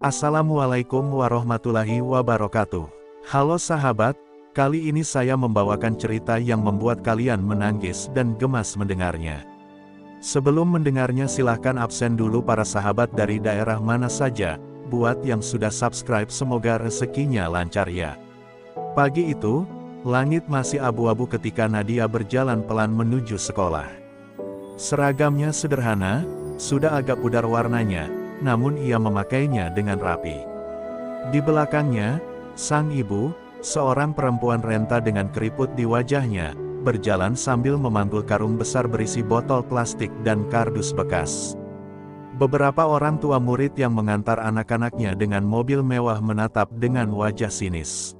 Assalamualaikum warahmatullahi wabarakatuh. Halo sahabat, kali ini saya membawakan cerita yang membuat kalian menangis dan gemas mendengarnya. Sebelum mendengarnya silahkan absen dulu para sahabat dari daerah mana saja. Buat yang sudah subscribe semoga rezekinya lancar ya. Pagi itu, langit masih abu-abu ketika Nadia berjalan pelan menuju sekolah. Seragamnya sederhana, sudah agak pudar warnanya, namun ia memakainya dengan rapi. Di belakangnya, sang ibu, seorang perempuan renta dengan keriput di wajahnya, berjalan sambil memanggul karung besar berisi botol plastik dan kardus bekas. Beberapa orang tua murid yang mengantar anak-anaknya dengan mobil mewah menatap dengan wajah sinis.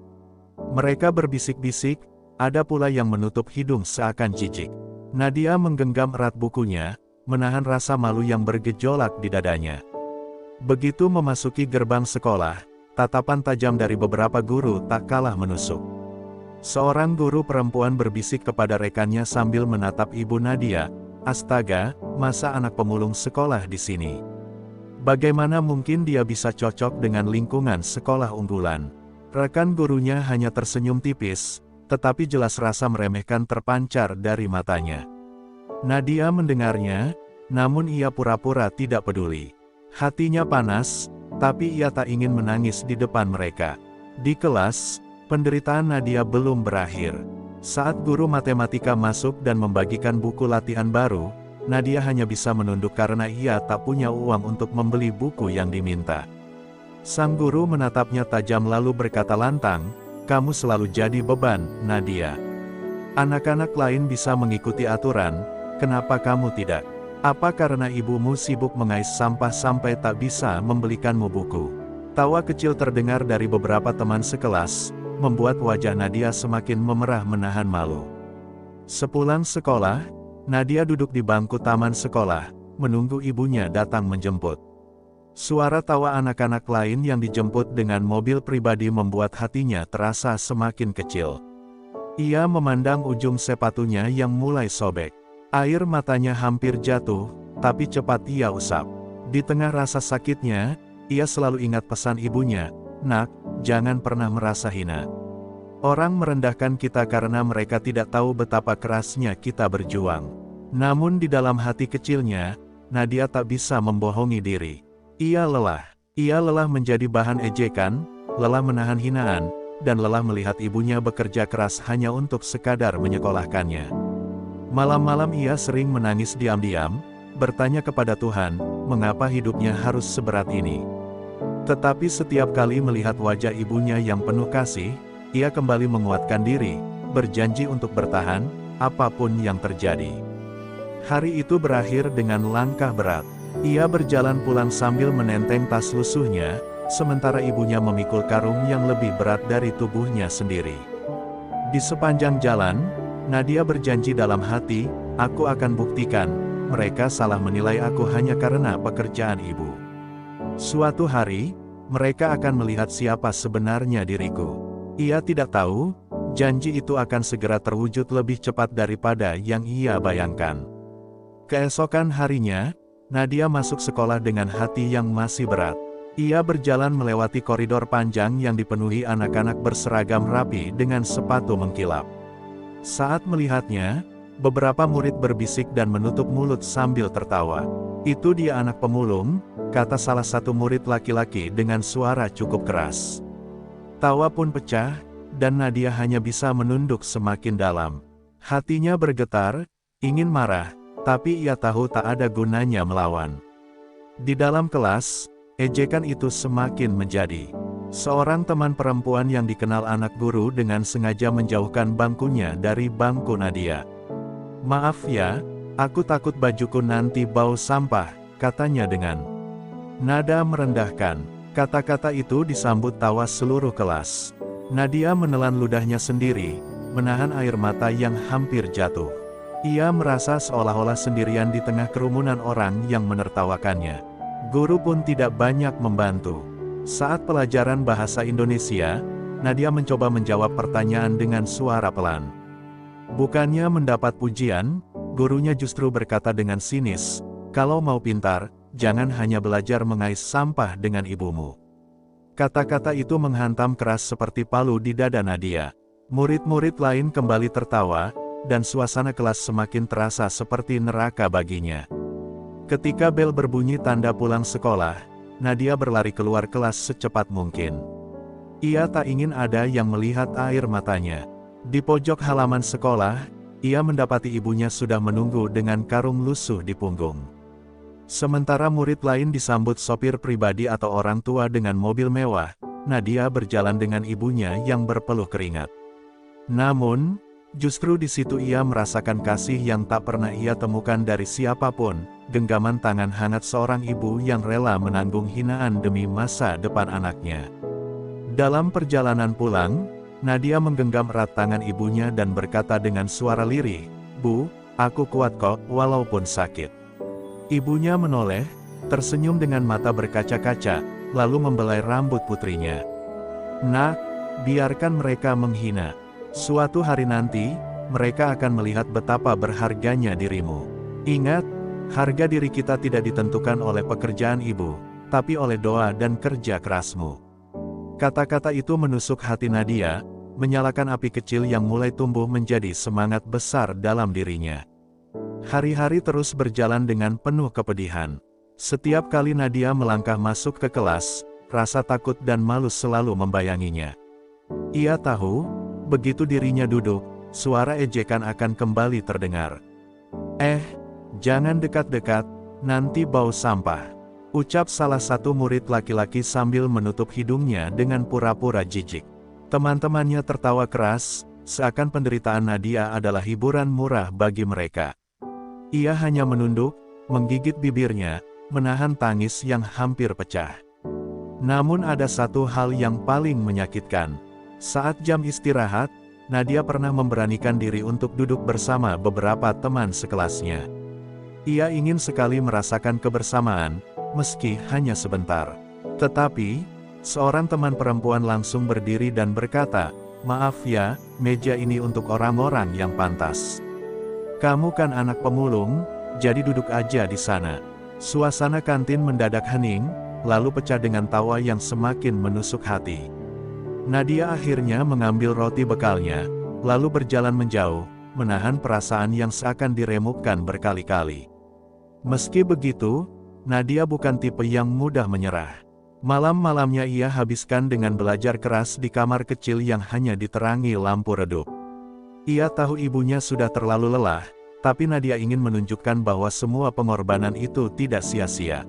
Mereka berbisik-bisik, ada pula yang menutup hidung seakan jijik. Nadia menggenggam erat bukunya, menahan rasa malu yang bergejolak di dadanya. Begitu memasuki gerbang sekolah, tatapan tajam dari beberapa guru tak kalah menusuk. Seorang guru perempuan berbisik kepada rekannya sambil menatap ibu Nadia, "Astaga, masa anak pemulung sekolah di sini? Bagaimana mungkin dia bisa cocok dengan lingkungan sekolah unggulan?" Rekan gurunya hanya tersenyum tipis, tetapi jelas rasa meremehkan terpancar dari matanya. Nadia mendengarnya, namun ia pura-pura tidak peduli. Hatinya panas, tapi ia tak ingin menangis di depan mereka. Di kelas, penderitaan Nadia belum berakhir. Saat guru matematika masuk dan membagikan buku latihan baru, Nadia hanya bisa menunduk karena ia tak punya uang untuk membeli buku yang diminta. Sang guru menatapnya tajam lalu berkata lantang, "Kamu selalu jadi beban, Nadia. Anak-anak lain bisa mengikuti aturan, kenapa kamu tidak? Apa karena ibumu sibuk mengais sampah sampai tak bisa membelikanmu buku?" Tawa kecil terdengar dari beberapa teman sekelas, membuat wajah Nadia semakin memerah menahan malu. Sepulang sekolah, Nadia duduk di bangku taman sekolah, menunggu ibunya datang menjemput. Suara tawa anak-anak lain yang dijemput dengan mobil pribadi membuat hatinya terasa semakin kecil. Ia memandang ujung sepatunya yang mulai sobek. Air matanya hampir jatuh, tapi cepat ia usap. Di tengah rasa sakitnya, ia selalu ingat pesan ibunya, "Nak, jangan pernah merasa hina. Orang merendahkan kita karena mereka tidak tahu betapa kerasnya kita berjuang." Namun di dalam hati kecilnya, Nadia tak bisa membohongi diri. Ia lelah menjadi bahan ejekan, lelah menahan hinaan, dan lelah melihat ibunya bekerja keras hanya untuk sekadar menyekolahkannya. Malam-malam ia sering menangis diam-diam, bertanya kepada Tuhan, mengapa hidupnya harus seberat ini. Tetapi setiap kali melihat wajah ibunya yang penuh kasih, ia kembali menguatkan diri, berjanji untuk bertahan, apapun yang terjadi. Hari itu berakhir dengan langkah berat. Ia berjalan pulang sambil menenteng tas lusuhnya, sementara ibunya memikul karung yang lebih berat dari tubuhnya sendiri. Di sepanjang jalan, Nadia berjanji dalam hati, "Aku akan buktikan, mereka salah menilai aku hanya karena pekerjaan ibu. Suatu hari, mereka akan melihat siapa sebenarnya diriku." Ia tidak tahu, janji itu akan segera terwujud lebih cepat daripada yang ia bayangkan. Keesokan harinya, Nadia masuk sekolah dengan hati yang masih berat. Ia berjalan melewati koridor panjang yang dipenuhi anak-anak berseragam rapi dengan sepatu mengkilap. Saat melihatnya, beberapa murid berbisik dan menutup mulut sambil tertawa. "Itu dia anak pemulung," kata salah satu murid laki-laki dengan suara cukup keras. Tawa pun pecah, dan Nadia hanya bisa menunduk semakin dalam. Hatinya bergetar, ingin marah, tapi ia tahu tak ada gunanya melawan. Di dalam kelas, ejekan itu semakin menjadi. Seorang teman perempuan yang dikenal anak guru dengan sengaja menjauhkan bangkunya dari bangku Nadia. "Maaf ya, aku takut bajuku nanti bau sampah," katanya dengan nada merendahkan. Kata-kata itu disambut tawa seluruh kelas. Nadia menelan ludahnya sendiri, menahan air mata yang hampir jatuh. Ia merasa seolah-olah sendirian di tengah kerumunan orang yang menertawakannya. Guru pun tidak banyak membantu. Saat pelajaran bahasa Indonesia, Nadia mencoba menjawab pertanyaan dengan suara pelan. Bukannya mendapat pujian, gurunya justru berkata dengan sinis, "Kalau mau pintar, jangan hanya belajar mengais sampah dengan ibumu. Kata-kata itu menghantam keras seperti palu di dada Nadia. Murid-murid lain kembali tertawa, dan suasana kelas semakin terasa seperti neraka baginya. Ketika bel berbunyi tanda pulang sekolah, Nadia berlari keluar kelas secepat mungkin. Ia tak ingin ada yang melihat air matanya. Di pojok halaman sekolah, ia mendapati ibunya sudah menunggu dengan karung lusuh di punggung. Sementara murid lain disambut sopir pribadi atau orang tua dengan mobil mewah, Nadia berjalan dengan ibunya yang berpeluh keringat. Namun, justru di situ ia merasakan kasih yang tak pernah ia temukan dari siapapun, genggaman tangan hangat seorang ibu yang rela menanggung hinaan demi masa depan anaknya. Dalam perjalanan pulang, Nadia menggenggam erat tangan ibunya dan berkata dengan suara lirih, "Bu, aku kuat kok, walaupun sakit." Ibunya menoleh, tersenyum dengan mata berkaca-kaca, lalu membelai rambut putrinya. "Nak, biarkan mereka menghina. Suatu hari nanti, mereka akan melihat betapa berharganya dirimu. Ingat, harga diri kita tidak ditentukan oleh pekerjaan ibu, tapi oleh doa dan kerja kerasmu." Kata-kata itu menusuk hati Nadia, menyalakan api kecil yang mulai tumbuh menjadi semangat besar dalam dirinya. Hari-hari terus berjalan dengan penuh kepedihan. Setiap kali Nadia melangkah masuk ke kelas, rasa takut dan malu selalu membayanginya. Ia tahu, begitu dirinya duduk, suara ejekan akan kembali terdengar. Jangan dekat-dekat, nanti bau sampah," ucap salah satu murid laki-laki sambil menutup hidungnya dengan pura-pura jijik. Teman-temannya tertawa keras, seakan penderitaan Nadia adalah hiburan murah bagi mereka. Ia hanya menunduk, menggigit bibirnya, menahan tangis yang hampir pecah. Namun ada satu hal yang paling menyakitkan. Saat jam istirahat, Nadia pernah memberanikan diri untuk duduk bersama beberapa teman sekelasnya. Ia ingin sekali merasakan kebersamaan, meski hanya sebentar. Tetapi, seorang teman perempuan langsung berdiri dan berkata, "Maaf ya, meja ini untuk orang-orang yang pantas. Kamu kan anak pemulung, jadi duduk aja di sana." Suasana kantin mendadak hening, lalu pecah dengan tawa yang semakin menusuk hati. Nadia akhirnya mengambil roti bekalnya, lalu berjalan menjauh, menahan perasaan yang seakan diremukkan berkali-kali. Meski begitu, Nadia bukan tipe yang mudah menyerah. Malam-malamnya ia habiskan dengan belajar keras di kamar kecil yang hanya diterangi lampu redup. Ia tahu ibunya sudah terlalu lelah, tapi Nadia ingin menunjukkan bahwa semua pengorbanan itu tidak sia-sia.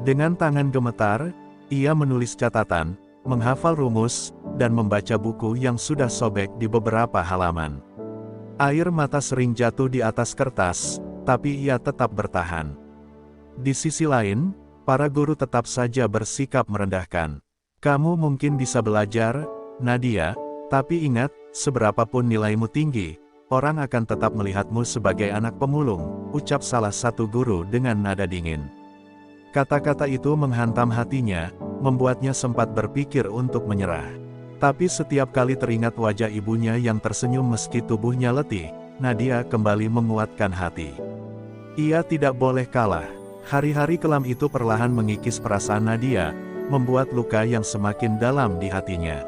Dengan tangan gemetar, ia menulis catatan, menghafal rumus, dan membaca buku yang sudah sobek di beberapa halaman. Air mata sering jatuh di atas kertas, tapi ia tetap bertahan. Di sisi lain, para guru tetap saja bersikap merendahkan. "Kamu mungkin bisa belajar, Nadia, tapi ingat, seberapapun nilaimu tinggi, orang akan tetap melihatmu sebagai anak pemulung," ucap salah satu guru dengan nada dingin. Kata-kata itu menghantam hatinya, membuatnya sempat berpikir untuk menyerah. Tapi setiap kali teringat wajah ibunya yang tersenyum meski tubuhnya letih, Nadia kembali menguatkan hati. Ia tidak boleh kalah. Hari-hari kelam itu perlahan mengikis perasaan Nadia, membuat luka yang semakin dalam di hatinya.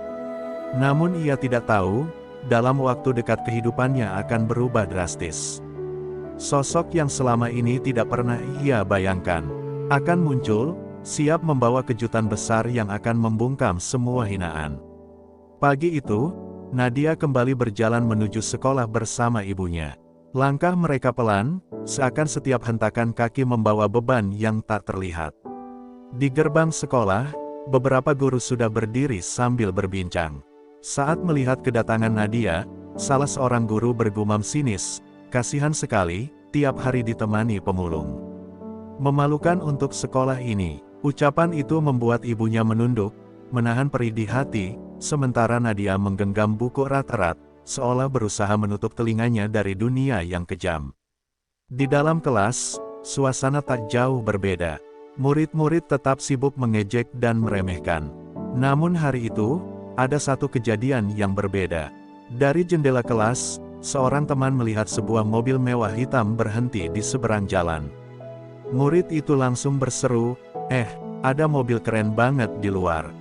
Namun ia tidak tahu, dalam waktu dekat kehidupannya akan berubah drastis. Sosok yang selama ini tidak pernah ia bayangkan akan muncul, siap membawa kejutan besar yang akan membungkam semua hinaan. Pagi itu, Nadia kembali berjalan menuju sekolah bersama ibunya. Langkah mereka pelan, seakan setiap hentakan kaki membawa beban yang tak terlihat. Di gerbang sekolah, beberapa guru sudah berdiri sambil berbincang. Saat melihat kedatangan Nadia, salah seorang guru bergumam sinis, "Kasihan sekali, tiap hari ditemani pemulung. Memalukan untuk sekolah ini." Ucapan itu membuat ibunya menunduk, menahan perih di hati, sementara Nadia menggenggam buku erat-erat, seolah berusaha menutup telinganya dari dunia yang kejam. Di dalam kelas, suasana tak jauh berbeda. Murid-murid tetap sibuk mengejek dan meremehkan. Namun hari itu, ada satu kejadian yang berbeda. Dari jendela kelas, seorang teman melihat sebuah mobil mewah hitam berhenti di seberang jalan. Murid itu langsung berseru, ada mobil keren banget di luar."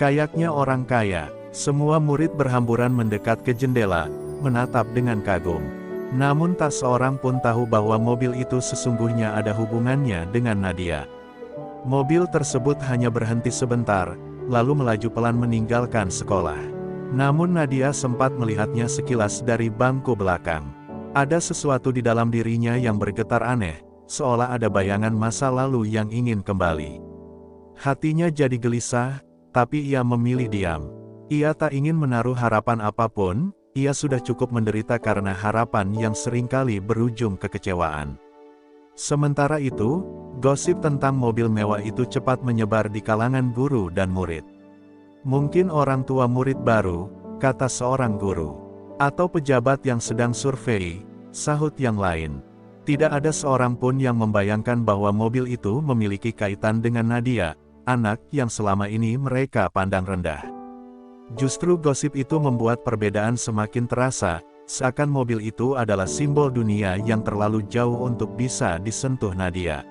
Kayaknya orang kaya. Semua murid berhamburan mendekat ke jendela, menatap dengan kagum. Namun tak seorang pun tahu bahwa mobil itu sesungguhnya ada hubungannya dengan Nadia. Mobil tersebut hanya berhenti sebentar, lalu melaju pelan meninggalkan sekolah. Namun Nadia sempat melihatnya sekilas dari bangku belakang. Ada sesuatu di dalam dirinya yang bergetar aneh, seolah ada bayangan masa lalu yang ingin kembali. Hatinya jadi gelisah, tapi ia memilih diam. Ia tak ingin menaruh harapan apapun, ia sudah cukup menderita karena harapan yang seringkali berujung kekecewaan. Sementara itu, gosip tentang mobil mewah itu cepat menyebar di kalangan guru dan murid. Mungkin orang tua murid baru, kata seorang guru. Atau pejabat yang sedang survei, sahut yang lain. Tidak ada seorang pun yang membayangkan bahwa mobil itu memiliki kaitan dengan Nadia, anak yang selama ini mereka pandang rendah. Justru gosip itu membuat perbedaan semakin terasa, seakan mobil itu adalah simbol dunia yang terlalu jauh untuk bisa disentuh Nadia.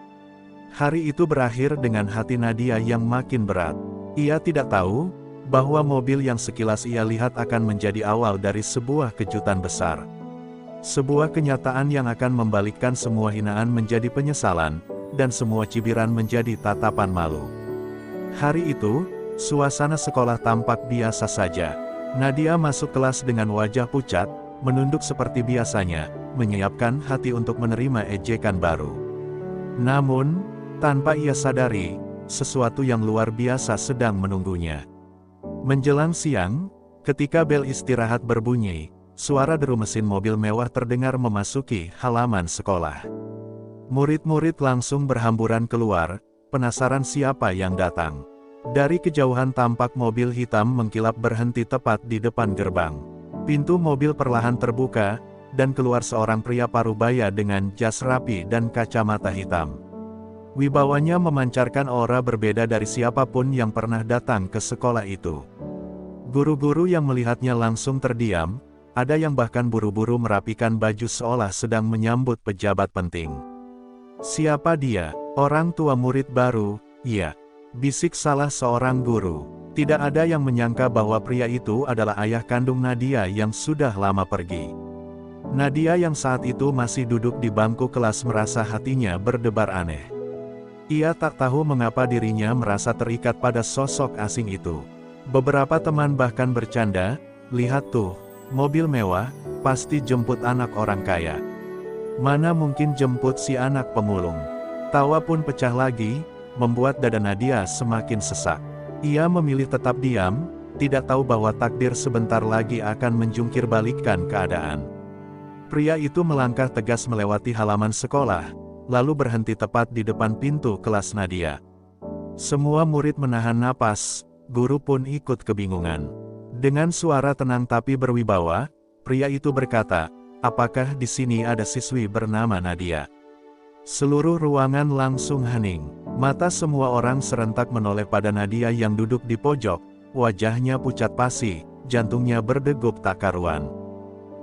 Hari itu berakhir dengan hati Nadia yang makin berat. Ia tidak tahu bahwa mobil yang sekilas ia lihat akan menjadi awal dari sebuah kejutan besar. Sebuah kenyataan yang akan membalikkan semua hinaan menjadi penyesalan, dan semua cibiran menjadi tatapan malu. Hari itu, suasana sekolah tampak biasa saja. Nadia masuk kelas dengan wajah pucat, menunduk seperti biasanya, menyiapkan hati untuk menerima ejekan baru. Namun, tanpa ia sadari, sesuatu yang luar biasa sedang menunggunya. Menjelang siang, ketika bel istirahat berbunyi, suara deru mesin mobil mewah terdengar memasuki halaman sekolah. Murid-murid langsung berhamburan keluar, penasaran siapa yang datang. Dari kejauhan tampak mobil hitam mengkilap berhenti tepat di depan gerbang. Pintu mobil perlahan terbuka, dan keluar seorang pria parubaya dengan jas rapi dan kacamata hitam. Wibawanya memancarkan aura berbeda dari siapapun yang pernah datang ke sekolah itu. Guru-guru yang melihatnya langsung terdiam, ada yang bahkan buru-buru merapikan baju seolah sedang menyambut pejabat penting. Siapa dia? Orang tua murid baru, iya. Bisik salah seorang guru. Tidak ada yang menyangka bahwa pria itu adalah ayah kandung Nadia yang sudah lama pergi. Nadia yang saat itu masih duduk di bangku kelas merasa hatinya berdebar aneh. Ia tak tahu mengapa dirinya merasa terikat pada sosok asing itu. Beberapa teman bahkan bercanda, lihat tuh, mobil mewah, pasti jemput anak orang kaya. Mana mungkin jemput si anak pemulung. Tawa pun pecah lagi, membuat dada Nadia semakin sesak. Ia memilih tetap diam, tidak tahu bahwa takdir sebentar lagi akan menjungkir balikkan keadaan. Pria itu melangkah tegas melewati halaman sekolah, lalu berhenti tepat di depan pintu kelas Nadia. Semua murid menahan napas, guru pun ikut kebingungan. Dengan suara tenang tapi berwibawa, pria itu berkata, "Apakah di sini ada siswi bernama Nadia?" Seluruh ruangan langsung hening. Mata semua orang serentak menoleh pada Nadia yang duduk di pojok, wajahnya pucat pasi, jantungnya berdegup tak karuan.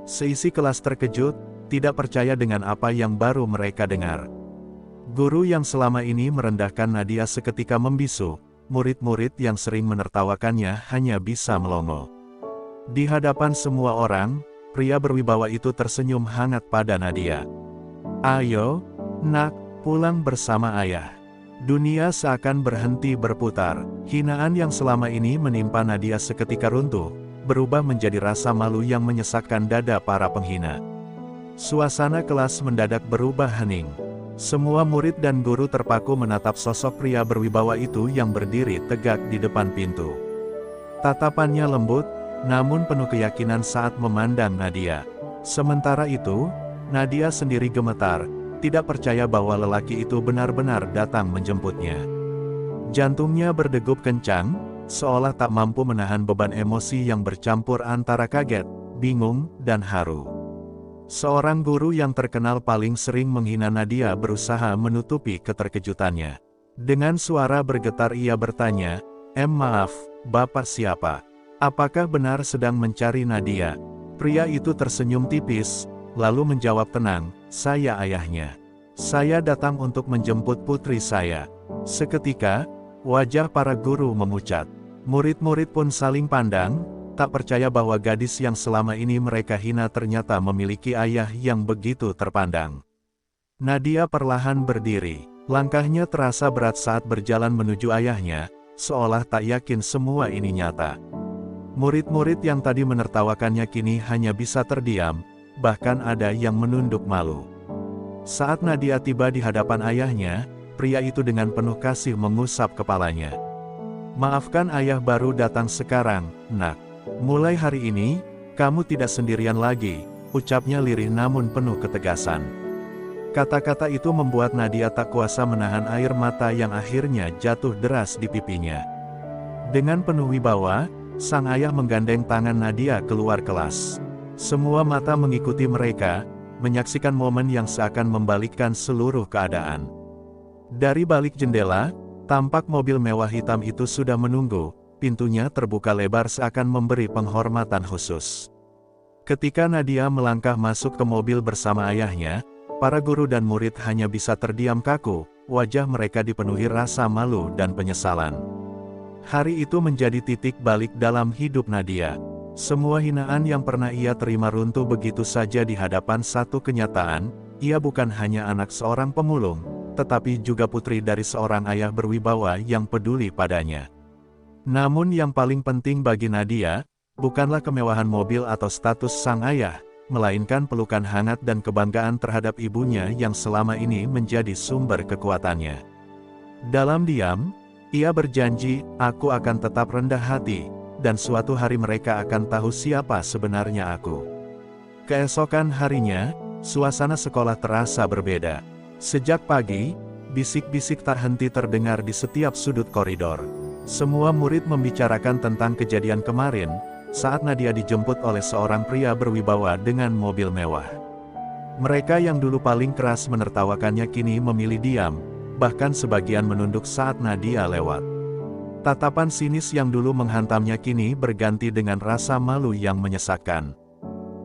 Seisi kelas terkejut, tidak percaya dengan apa yang baru mereka dengar. Guru yang selama ini merendahkan Nadia seketika membisu, murid-murid yang sering menertawakannya hanya bisa melongo. Di hadapan semua orang, pria berwibawa itu tersenyum hangat pada Nadia. "Ayo, nak, pulang bersama ayah." Dunia seakan berhenti berputar. Hinaan yang selama ini menimpa Nadia seketika runtuh, berubah menjadi rasa malu yang menyesakkan dada para penghina. Suasana kelas mendadak berubah hening. Semua murid dan guru terpaku menatap sosok pria berwibawa itu yang berdiri tegak di depan pintu. Tatapannya lembut, namun penuh keyakinan saat memandang Nadia. Sementara itu, Nadia sendiri gemetar, tidak percaya bahwa lelaki itu benar-benar datang menjemputnya. Jantungnya berdegup kencang, seolah tak mampu menahan beban emosi yang bercampur antara kaget, bingung, dan haru. Seorang guru yang terkenal paling sering menghina Nadia berusaha menutupi keterkejutannya. Dengan suara bergetar ia bertanya, Maaf, Bapak siapa? Apakah benar sedang mencari Nadia?" Pria itu tersenyum tipis, lalu menjawab tenang, "Saya ayahnya. Saya datang untuk menjemput putri saya." Seketika, wajah para guru memucat. Murid-murid pun saling pandang, tak percaya bahwa gadis yang selama ini mereka hina ternyata memiliki ayah yang begitu terpandang. Nadia perlahan berdiri. Langkahnya terasa berat saat berjalan menuju ayahnya, seolah tak yakin semua ini nyata. Murid-murid yang tadi menertawakannya kini hanya bisa terdiam, bahkan ada yang menunduk malu. Saat Nadia tiba di hadapan ayahnya, pria itu dengan penuh kasih mengusap kepalanya. "Maafkan ayah, baru datang sekarang, nak. Mulai hari ini, kamu tidak sendirian lagi," ucapnya lirih namun penuh ketegasan. Kata-kata itu membuat Nadia tak kuasa menahan air mata yang akhirnya jatuh deras di pipinya. Dengan penuh wibawa, sang ayah menggandeng tangan Nadia keluar kelas. Semua mata mengikuti mereka, menyaksikan momen yang seakan membalikkan seluruh keadaan. Dari balik jendela, tampak mobil mewah hitam itu sudah menunggu, pintunya terbuka lebar seakan memberi penghormatan khusus. Ketika Nadia melangkah masuk ke mobil bersama ayahnya, para guru dan murid hanya bisa terdiam kaku, wajah mereka dipenuhi rasa malu dan penyesalan. Hari itu menjadi titik balik dalam hidup Nadia. Semua hinaan yang pernah ia terima runtuh begitu saja di hadapan satu kenyataan, ia bukan hanya anak seorang pemulung, tetapi juga putri dari seorang ayah berwibawa yang peduli padanya. Namun yang paling penting bagi Nadia, bukanlah kemewahan mobil atau status sang ayah, melainkan pelukan hangat dan kebanggaan terhadap ibunya yang selama ini menjadi sumber kekuatannya. Dalam diam, ia berjanji, "Aku akan tetap rendah hati, dan suatu hari mereka akan tahu siapa sebenarnya aku." Keesokan harinya, suasana sekolah terasa berbeda. Sejak pagi, bisik-bisik tak henti terdengar di setiap sudut koridor. Semua murid membicarakan tentang kejadian kemarin, saat Nadia dijemput oleh seorang pria berwibawa dengan mobil mewah. Mereka yang dulu paling keras menertawakannya kini memilih diam, bahkan sebagian menunduk saat Nadia lewat. Tatapan sinis yang dulu menghantamnya kini berganti dengan rasa malu yang menyesakkan.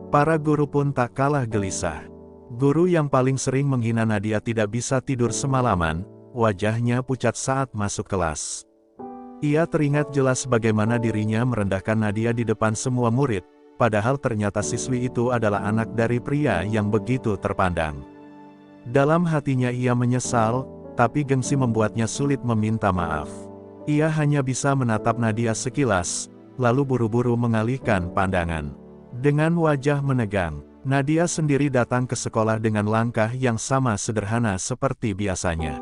Para guru pun tak kalah gelisah. Guru yang paling sering menghina Nadia tidak bisa tidur semalaman, wajahnya pucat saat masuk kelas. Ia teringat jelas bagaimana dirinya merendahkan Nadia di depan semua murid, padahal ternyata siswi itu adalah anak dari pria yang begitu terpandang. Dalam hatinya ia menyesal, tapi gengsi membuatnya sulit meminta maaf. Ia hanya bisa menatap Nadia sekilas, lalu buru-buru mengalihkan pandangan. Dengan wajah menegang, Nadia sendiri datang ke sekolah dengan langkah yang sama sederhana seperti biasanya.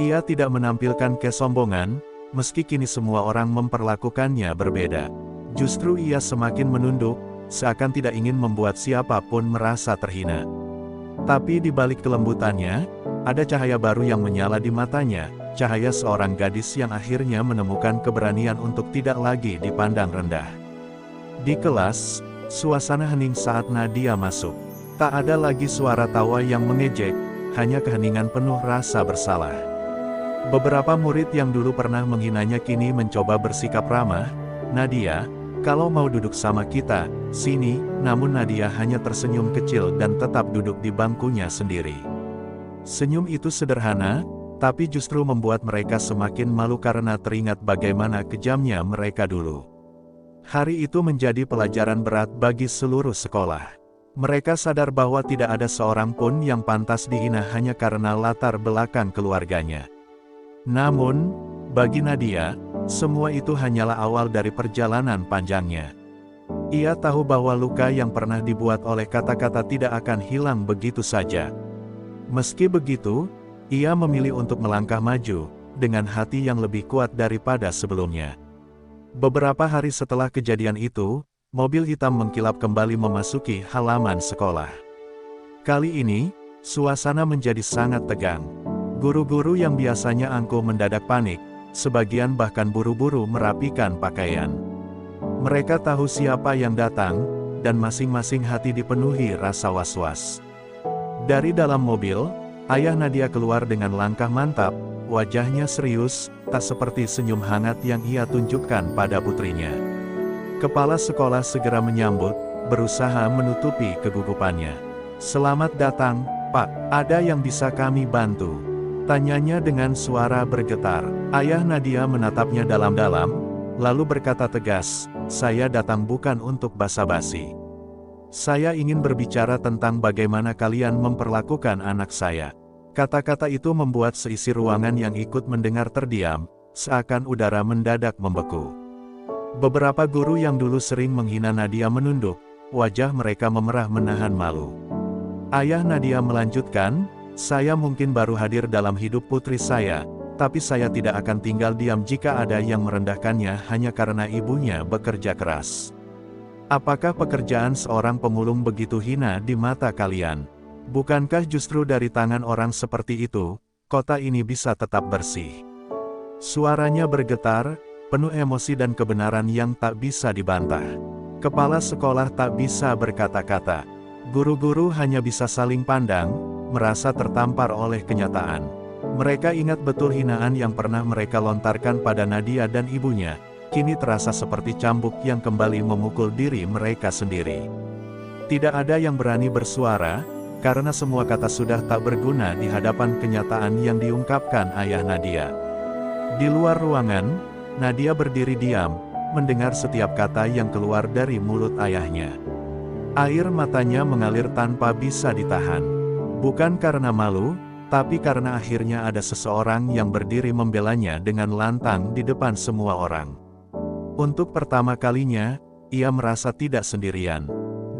Ia tidak menampilkan kesombongan, meski kini semua orang memperlakukannya berbeda. Justru ia semakin menunduk, seakan tidak ingin membuat siapapun merasa terhina. Tapi di balik kelembutannya, ada cahaya baru yang menyala di matanya, cahaya seorang gadis yang akhirnya menemukan keberanian untuk tidak lagi dipandang rendah. Di kelas, suasana hening saat Nadia masuk. Tak ada lagi suara tawa yang mengejek, hanya keheningan penuh rasa bersalah. Beberapa murid yang dulu pernah menghinanya kini mencoba bersikap ramah, "Nadia, kalau mau duduk sama kita, sini," namun Nadia hanya tersenyum kecil dan tetap duduk di bangkunya sendiri. Senyum itu sederhana, tapi justru membuat mereka semakin malu karena teringat bagaimana kejamnya mereka dulu. Hari itu menjadi pelajaran berat bagi seluruh sekolah. Mereka sadar bahwa tidak ada seorang pun yang pantas dihina hanya karena latar belakang keluarganya. Namun, bagi Nadia, semua itu hanyalah awal dari perjalanan panjangnya. Ia tahu bahwa luka yang pernah dibuat oleh kata-kata tidak akan hilang begitu saja. Meski begitu, ia memilih untuk melangkah maju, dengan hati yang lebih kuat daripada sebelumnya. Beberapa hari setelah kejadian itu, mobil hitam mengkilap kembali memasuki halaman sekolah. Kali ini, suasana menjadi sangat tegang. Guru-guru yang biasanya angkuh mendadak panik, sebagian bahkan buru-buru merapikan pakaian. Mereka tahu siapa yang datang, dan masing-masing hati dipenuhi rasa was-was. Dari dalam mobil, ayah Nadia keluar dengan langkah mantap, wajahnya serius, tak seperti senyum hangat yang ia tunjukkan pada putrinya. Kepala sekolah segera menyambut, berusaha menutupi kegugupannya. "Selamat datang, Pak, ada yang bisa kami bantu?" tanyanya dengan suara bergetar. Ayah Nadia menatapnya dalam-dalam, lalu berkata tegas, "Saya datang bukan untuk basa-basi. Saya ingin berbicara tentang bagaimana kalian memperlakukan anak saya." Kata-kata itu membuat seisi ruangan yang ikut mendengar terdiam, seakan udara mendadak membeku. Beberapa guru yang dulu sering menghina Nadia menunduk, wajah mereka memerah menahan malu. Ayah Nadia melanjutkan, "Saya mungkin baru hadir dalam hidup putri saya, tapi saya tidak akan tinggal diam jika ada yang merendahkannya hanya karena ibunya bekerja keras. Apakah pekerjaan seorang pemulung begitu hina di mata kalian? Bukankah justru dari tangan orang seperti itu, kota ini bisa tetap bersih?" Suaranya bergetar, penuh emosi dan kebenaran yang tak bisa dibantah. Kepala sekolah tak bisa berkata-kata. Guru-guru hanya bisa saling pandang, merasa tertampar oleh kenyataan. Mereka ingat betul hinaan yang pernah mereka lontarkan pada Nadia dan ibunya, kini terasa seperti cambuk yang kembali memukul diri mereka sendiri. Tidak ada yang berani bersuara, karena semua kata sudah tak berguna di hadapan kenyataan yang diungkapkan ayah Nadia. Di luar ruangan, Nadia berdiri diam, mendengar setiap kata yang keluar dari mulut ayahnya. Air matanya mengalir tanpa bisa ditahan. Bukan karena malu, tapi karena akhirnya ada seseorang yang berdiri membelanya dengan lantang di depan semua orang. Untuk pertama kalinya, ia merasa tidak sendirian.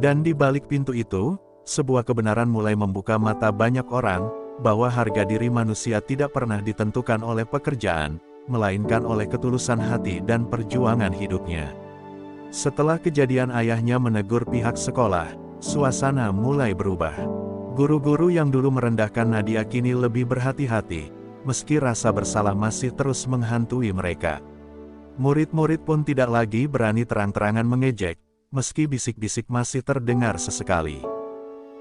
Dan di balik pintu itu, sebuah kebenaran mulai membuka mata banyak orang, bahwa harga diri manusia tidak pernah ditentukan oleh pekerjaan, melainkan oleh ketulusan hati dan perjuangan hidupnya. Setelah kejadian ayahnya menegur pihak sekolah, suasana mulai berubah. Guru-guru yang dulu merendahkan Nadia kini lebih berhati-hati, meski rasa bersalah masih terus menghantui mereka. Murid-murid pun tidak lagi berani terang-terangan mengejek, meski bisik-bisik masih terdengar sesekali.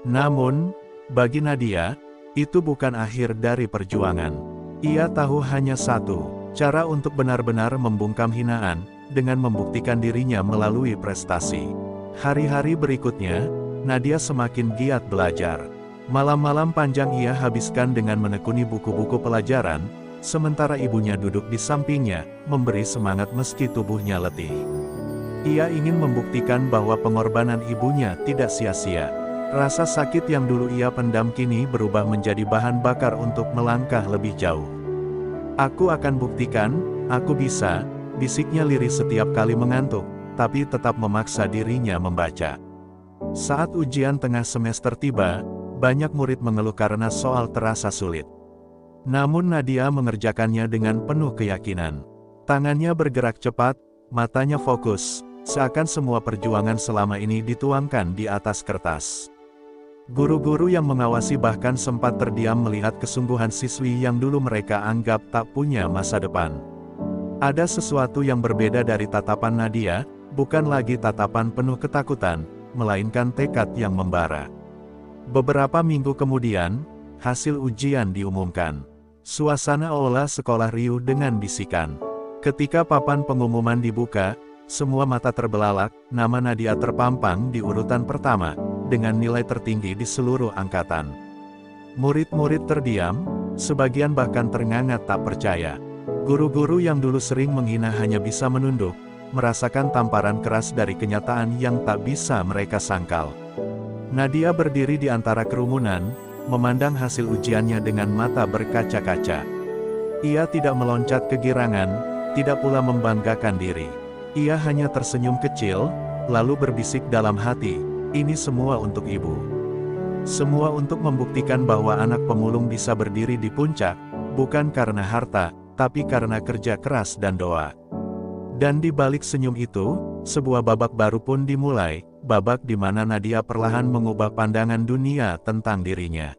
Namun, bagi Nadia, itu bukan akhir dari perjuangan. Ia tahu hanya satu, cara untuk benar-benar membungkam hinaan, dengan membuktikan dirinya melalui prestasi. Hari-hari berikutnya, Nadia semakin giat belajar. Malam-malam panjang ia habiskan dengan menekuni buku-buku pelajaran, sementara ibunya duduk di sampingnya, memberi semangat meski tubuhnya letih. Ia ingin membuktikan bahwa pengorbanan ibunya tidak sia-sia. Rasa sakit yang dulu ia pendam kini berubah menjadi bahan bakar untuk melangkah lebih jauh. "Aku akan buktikan, aku bisa," bisiknya lirih setiap kali mengantuk, tapi tetap memaksa dirinya membaca. Saat ujian tengah semester tiba, banyak murid mengeluh karena soal terasa sulit. Namun Nadia mengerjakannya dengan penuh keyakinan. Tangannya bergerak cepat, matanya fokus, seakan semua perjuangan selama ini dituangkan di atas kertas. Guru-guru yang mengawasi bahkan sempat terdiam melihat kesungguhan siswi yang dulu mereka anggap tak punya masa depan. Ada sesuatu yang berbeda dari tatapan Nadia, bukan lagi tatapan penuh ketakutan, melainkan tekad yang membara. Beberapa minggu kemudian, hasil ujian diumumkan. Suasana aula sekolah riuh dengan bisikan. Ketika papan pengumuman dibuka, semua mata terbelalak, nama Nadia terpampang di urutan pertama, dengan nilai tertinggi di seluruh angkatan. Murid-murid terdiam, sebagian bahkan ternganga tak percaya. Guru-guru yang dulu sering menghina hanya bisa menunduk, merasakan tamparan keras dari kenyataan yang tak bisa mereka sangkal. Nadia berdiri di antara kerumunan, memandang hasil ujiannya dengan mata berkaca-kaca. Ia tidak meloncat kegirangan, tidak pula membanggakan diri. Ia hanya tersenyum kecil, lalu berbisik dalam hati, "Ini semua untuk ibu. Semua untuk membuktikan bahwa anak pemulung bisa berdiri di puncak, bukan karena harta, tapi karena kerja keras dan doa." Dan di balik senyum itu, sebuah babak baru pun dimulai, babak di mana Nadia perlahan mengubah pandangan dunia tentang dirinya.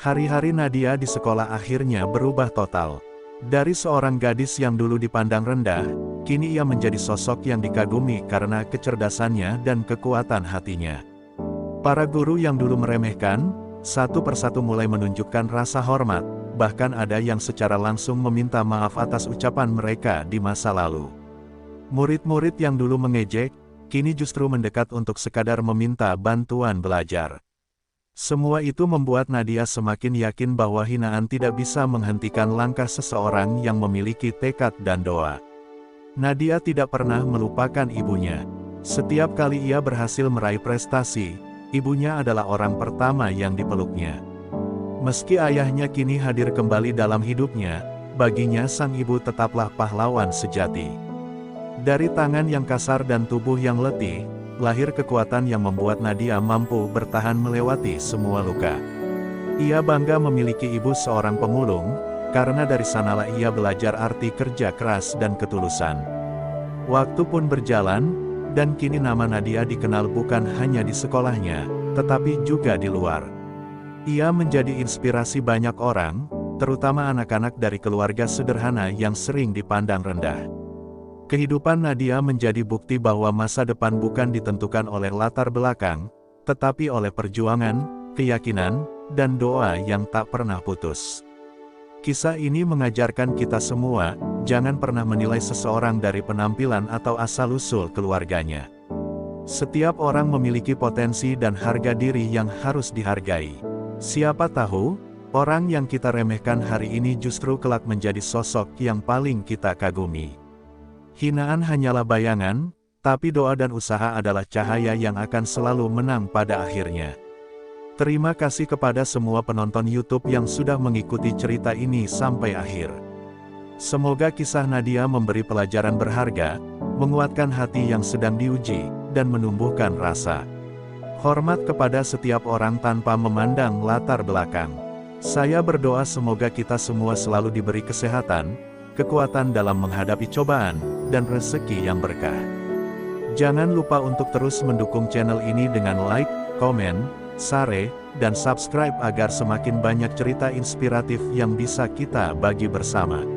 Hari-hari Nadia di sekolah akhirnya berubah total. Dari seorang gadis yang dulu dipandang rendah, kini ia menjadi sosok yang dikagumi karena kecerdasannya dan kekuatan hatinya. Para guru yang dulu meremehkan, satu persatu mulai menunjukkan rasa hormat, bahkan ada yang secara langsung meminta maaf atas ucapan mereka di masa lalu. Murid-murid yang dulu mengejek, kini justru mendekat untuk sekadar meminta bantuan belajar. Semua itu membuat Nadia semakin yakin bahwa hinaan tidak bisa menghentikan langkah seseorang yang memiliki tekad dan doa. Nadia tidak pernah melupakan ibunya. Setiap kali ia berhasil meraih prestasi, ibunya adalah orang pertama yang dipeluknya. Meski ayahnya kini hadir kembali dalam hidupnya, baginya sang ibu tetaplah pahlawan sejati. Dari tangan yang kasar dan tubuh yang letih, lahir kekuatan yang membuat Nadia mampu bertahan melewati semua luka. Ia bangga memiliki ibu seorang pemulung, karena dari sanalah ia belajar arti kerja keras dan ketulusan. Waktu pun berjalan, dan kini nama Nadia dikenal bukan hanya di sekolahnya, tetapi juga di luar. Ia menjadi inspirasi banyak orang, terutama anak-anak dari keluarga sederhana yang sering dipandang rendah. Kehidupan Nadia menjadi bukti bahwa masa depan bukan ditentukan oleh latar belakang, tetapi oleh perjuangan, keyakinan, dan doa yang tak pernah putus. Kisah ini mengajarkan kita semua, jangan pernah menilai seseorang dari penampilan atau asal-usul keluarganya. Setiap orang memiliki potensi dan harga diri yang harus dihargai. Siapa tahu, orang yang kita remehkan hari ini justru kelak menjadi sosok yang paling kita kagumi. Hinaan hanyalah bayangan, tapi doa dan usaha adalah cahaya yang akan selalu menang pada akhirnya. Terima kasih kepada semua penonton YouTube yang sudah mengikuti cerita ini sampai akhir. Semoga kisah Nadia memberi pelajaran berharga, menguatkan hati yang sedang diuji, dan menumbuhkan rasa hormat kepada setiap orang tanpa memandang latar belakang. Saya berdoa semoga kita semua selalu diberi kesehatan, kekuatan dalam menghadapi cobaan, dan rezeki yang berkah. Jangan lupa untuk terus mendukung channel ini dengan like, komen, share, dan subscribe agar semakin banyak cerita inspiratif yang bisa kita bagi bersama.